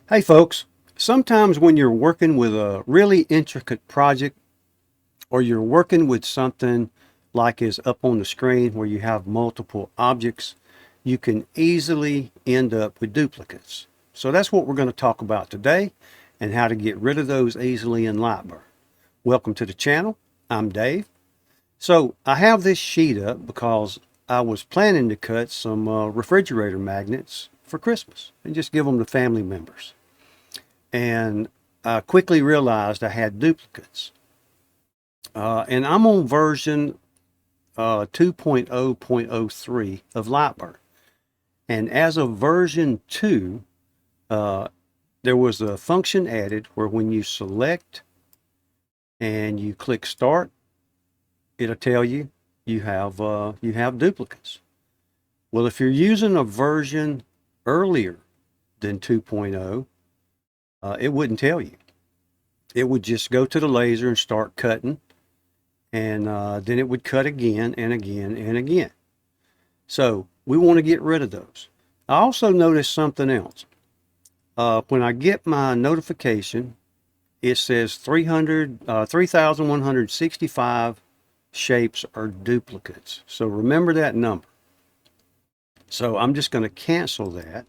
Hey folks, sometimes when you're working with a really intricate project or you're working with something like is up on the screen where you have multiple objects, you can easily end up with duplicates. So that's what we're going to talk about today and how to get rid of those easily in LightBurn. Welcome to the channel. I'm Dave. So I have this sheet up because I was planning to cut some refrigerator magnets for Christmas and just give them to family members. And I quickly realized I had duplicates. And I'm on version 2.0.03 of LightBurn. And as of version 2, there was a function added where when you select and you click start, it'll tell you you have duplicates. Well, if you're using a version earlier than 2.0, it wouldn't tell you. It would just go to the laser and start cutting, and then it would cut again and again and again. So we want to get rid of those. I also noticed something else. When I get my notification, it says 3,165 shapes are duplicates. So remember that number. So I'm just going to cancel that.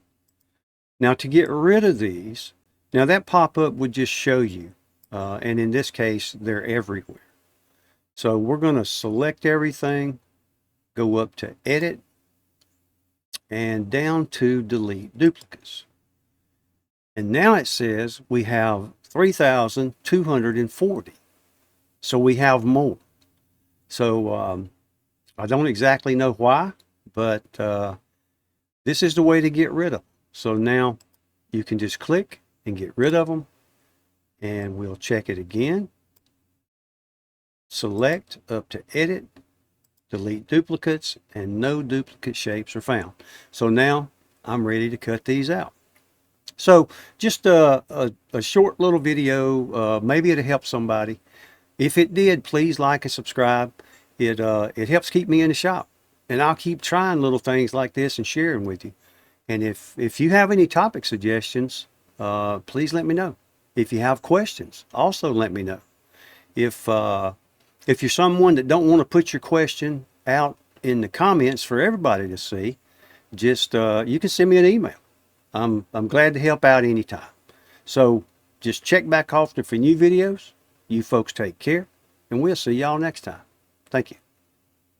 Now to get rid of these, now that pop-up would just show you, and in this case, they're everywhere. So we're going to select everything, go up to Edit, and down to Delete Duplicates. And now it says we have 3,240. So we have more. So I don't exactly know why, but this is the way to get rid of them. So now you can just click and get rid of them, and we'll check it again. Select up to Edit, Delete Duplicates, and no duplicate shapes are found. So now I'm ready to cut these out. So just a short little video, maybe it'll help somebody. If it did, please like and subscribe. It helps keep me in the shop, and I'll keep trying little things like this and sharing with you. And if you have any topic suggestions, please let me know. If you have questions, also let me know. If you're someone that don't want to put your question out in the comments for everybody to see, just you can send me an email. I'm glad to help out anytime. So just check back often for new videos. You folks take care, and we'll see y'all next time. Thank you.